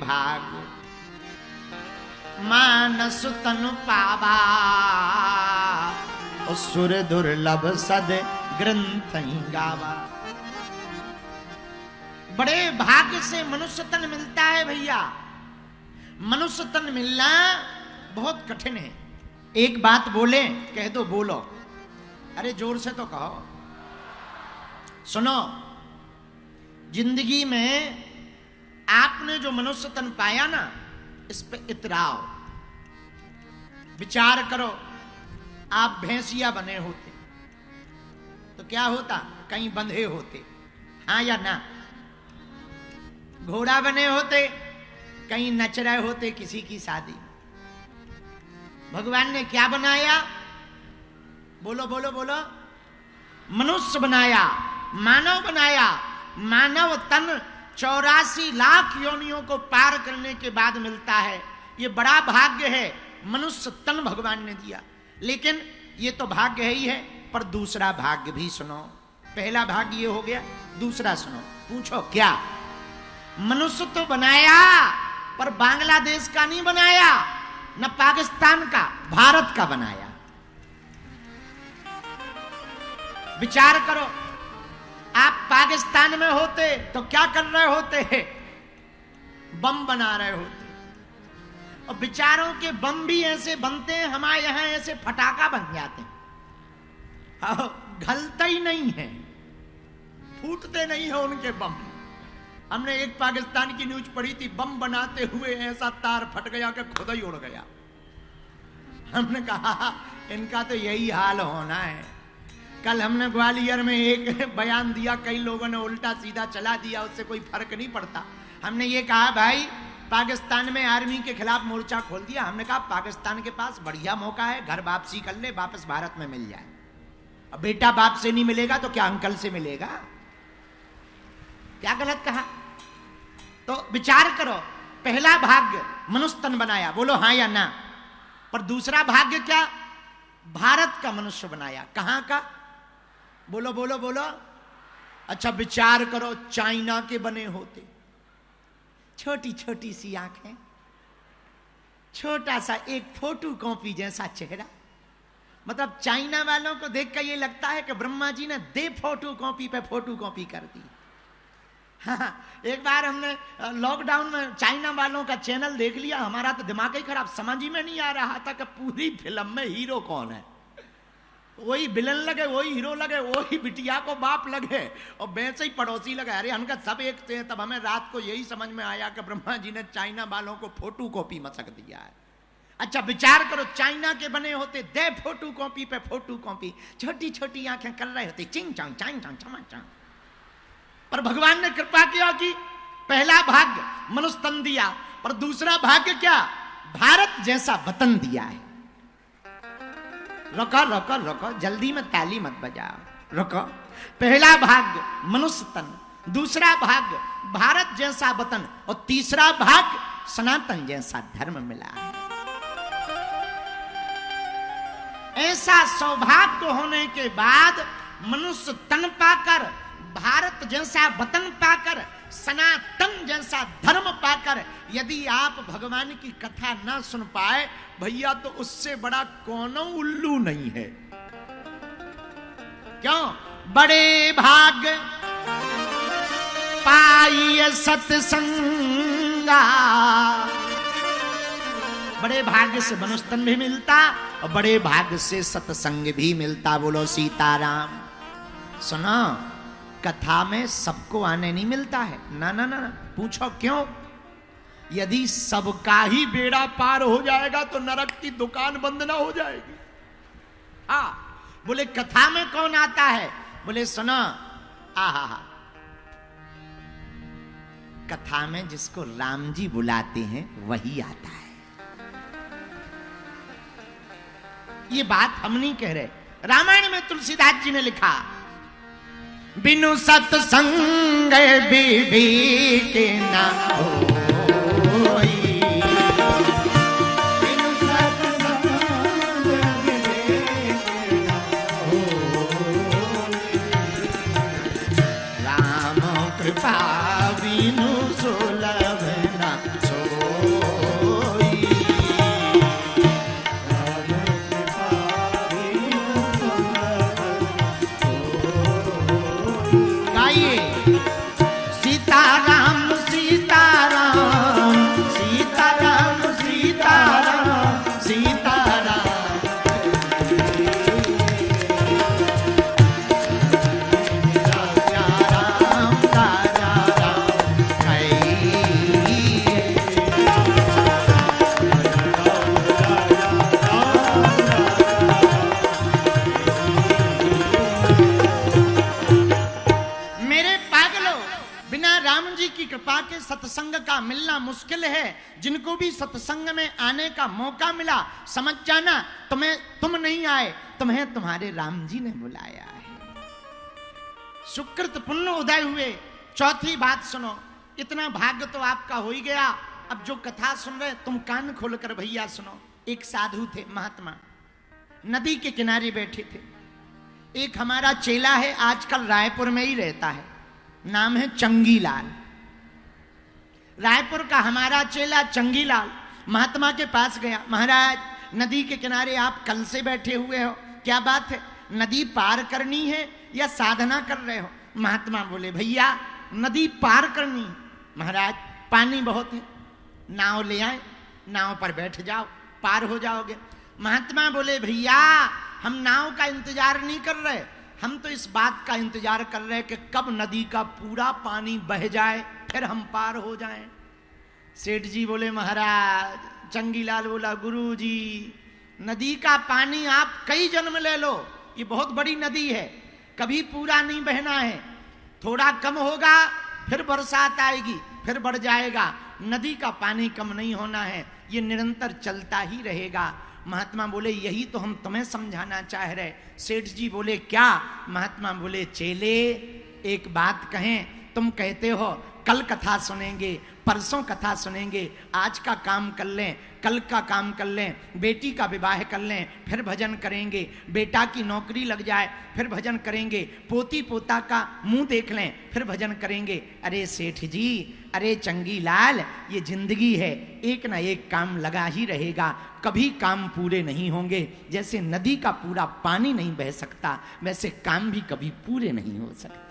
भाग मानस तनु पावा सुर दुर्लभ सद ग्रंथ गावा। बड़े भाग्य से मनुष्य तन मिलता है भैया। मनुष्य तन मिलना बहुत कठिन है। एक बात बोले, कह दो बोलो, अरे जोर से तो कहो। सुनो, जिंदगी में आपने जो मनुष्य तन पाया ना, इस पे इतराओ, विचार करो। आप भैंसिया बने होते तो क्या होता? कहीं बंधे होते, हाँ या ना? घोड़ा बने होते, कहीं नच रहे होते किसी की शादी। भगवान ने क्या बनाया? बोलो बोलो बोलो। मनुष्य बनाया, मानव बनाया। मानव तन 84 लाख योनियों को पार करने के बाद मिलता है। ये बड़ा भाग्य है, मनुष्य तन भगवान ने दिया। लेकिन ये तो भाग्य है ही है, पर दूसरा भाग्य भी सुनो। पहला भाग्य ये हो गया, दूसरा सुनो। पूछो क्या? मनुष्य तो बनाया, पर बांग्लादेश का नहीं बनाया, न पाकिस्तान का, भारत का बनाया। विचार करो, आप पाकिस्तान में होते तो क्या कर रहे होते? बम बना रहे होते। और विचारों के बम भी ऐसे बनते हैं, हमारे यहां ऐसे फटाका बन जाते हैं, गलता ही नहीं है, फूटते नहीं है उनके बम। हमने एक पाकिस्तान की न्यूज पढ़ी थी, बम बनाते हुए ऐसा तार फट गया कि खुद ही उड़ गया। हमने कहा इनका तो यही हाल होना है। कल हमने ग्वालियर में एक बयान दिया, कई लोगों ने उल्टा सीधा चला दिया, उससे कोई फर्क नहीं पड़ता। हमने ये कहा भाई पाकिस्तान में आर्मी के खिलाफ मोर्चा खोल दिया। हमने कहा पाकिस्तान के पास बढ़िया मौका है, घर वापसी कर ले, वापस भारत में मिल जाए। अब बेटा बाप से नहीं मिलेगा तो क्या अंकल से मिलेगा? क्या गलत कहा? तो विचार करो, पहला भाग्य मनुष्य तन बनाया, बोलो हाँ या ना? पर दूसरा भाग्य क्या? भारत का मनुष्य बनाया। कहां का? बोलो बोलो बोलो। अच्छा विचार करो, चाइना के बने होते, छोटी छोटी सी आंखें, छोटा सा एक फोटो कॉपी जैसा चेहरा। मतलब चाइना वालों को देखकर ये लगता है कि ब्रह्मा जी ने दे फोटो कॉपी पे फोटो कॉपी कर दी। हाँ, एक बार हमने लॉकडाउन में चाइना वालों का चैनल देख लिया, हमारा तो दिमाग ही खराब, समझ ही में नहीं आ रहा था कि पूरी फिल्म में हीरो कौन है। वही विलन लगे, वही हीरो लगे, वही बिटिया को बाप लगे, और वैसे ही पड़ोसी लगे। अरे हमका सब एक थे। तब हमें रात को यही समझ में आया कि ब्रह्मा जी ने चाइना वालों को फोटो कॉपी मसक दिया है। अच्छा विचार करो, चाइना के बने होते, दे फोटो कॉपी पे फोटो कॉपी, छोटी छोटी आंखें कर रहे होते, चिंग चांग चांग चांग चमा चांग। पर भगवान ने कृपा किया कि पहला भाग्य मनुष्य तन दिया, पर दूसरा भाग्य क्या? भारत जैसा वतन दिया है। रुको रुको रुको, जल्दी में ताली मत बजाओ, रुको। पहला भाग्य मनुष्य तन, दूसरा भाग्य भारत जैसा वतन, और तीसरा भाग्य सनातन जैसा धर्म मिला है। ऐसा सौभाग्य होने के बाद मनुष्य तन पाकर, भारत जैसा वतन पाकर, सनातन जैसा धर्म पाकर यदि आप भगवान की कथा ना सुन पाए भैया, तो उससे बड़ा कोनो उल्लू नहीं है। क्यों? बड़े भाग्य पाइए सत्संगा। बड़े भाग्य से मनुष्य तन भी मिलता और बड़े भाग्य से सत्संग भी मिलता। बोलो सीताराम। सुनो, कथा में सबको आने नहीं मिलता है, ना ना ना। पूछो क्यों? यदि सबका ही बेड़ा पार हो जाएगा तो नरक की दुकान बंद ना हो जाएगी। हाँ, बोले कथा में कौन आता है? बोले सुनो, आहा, कथा में जिसको राम जी बुलाते हैं वही आता है। ये बात हम नहीं कह रहे, रामायण में तुलसीदास जी ने लिखा, बिनु सत्संग विवेक न होई, बिनु सत्संग विवेक न होई, राम कृपा बिनु सुलभ न समझना मुश्किल है। जिनको भी सत्संग में आने का मौका मिला, समझ जाना तुम नहीं आए, तुम्हें तुम्हारे राम जी ने बुलाया है। सुकृत पुण्य उदय हुए। चौथी बात सुनो, इतना भाग्य तो आपका हो ही गया। अब जो कथा सुन रहे तुम कान खोलकर भैया सुनो। एक साधु थे, महात्मा, नदी के किनारे बैठे थे। एक हमारा चेला है, आजकल रायपुर में ही रहता है, नाम है चंगीलाल। रायपुर का हमारा चेला चंगीलाल महात्मा के पास गया। महाराज, नदी के किनारे आप कल से बैठे हुए हो, क्या बात है? नदी पार करनी है या साधना कर रहे हो? महात्मा बोले, भैया नदी पार करनी है। महाराज, पानी बहुत है, नाव ले आए, नाव पर बैठ जाओ, पार हो जाओगे। महात्मा बोले, भैया हम नाव का इंतजार नहीं कर रहे, हम तो इस बात का इंतजार कर रहे कि कब नदी का पूरा पानी बह जाए, फिर हम पार हो जाएं। सेठ जी बोले, महाराज। चंगीलाल बोला, गुरु जी नदी का पानी आप कई जन्म ले लो, ये बहुत बड़ी नदी है, कभी पूरा नहीं बहना है। थोड़ा कम होगा, फिर बरसात आएगी, फिर बढ़ जाएगा। नदी का पानी कम नहीं होना है, ये निरंतर चलता ही रहेगा। महात्मा बोले, यही तो हम तुम्हें समझाना चाह रहे। सेठ जी बोले, क्या? महात्मा बोले, चेले एक बात कहें, तुम कहते हो कल कथा सुनेंगे, परसों कथा सुनेंगे, आज का काम कर लें, कल का काम कर लें, बेटी का विवाह कर लें, फिर भजन करेंगे, बेटा की नौकरी लग जाए, फिर भजन करेंगे, पोती पोता का मुंह देख लें, फिर भजन करेंगे। अरे सेठ जी, अरे चंगीलाल, ये जिंदगी है, एक ना एक काम लगा ही रहेगा, कभी काम पूरे नहीं होंगे। जैसे नदी का पूरा पानी नहीं बह सकता, वैसे काम भी कभी पूरे नहीं हो सकते।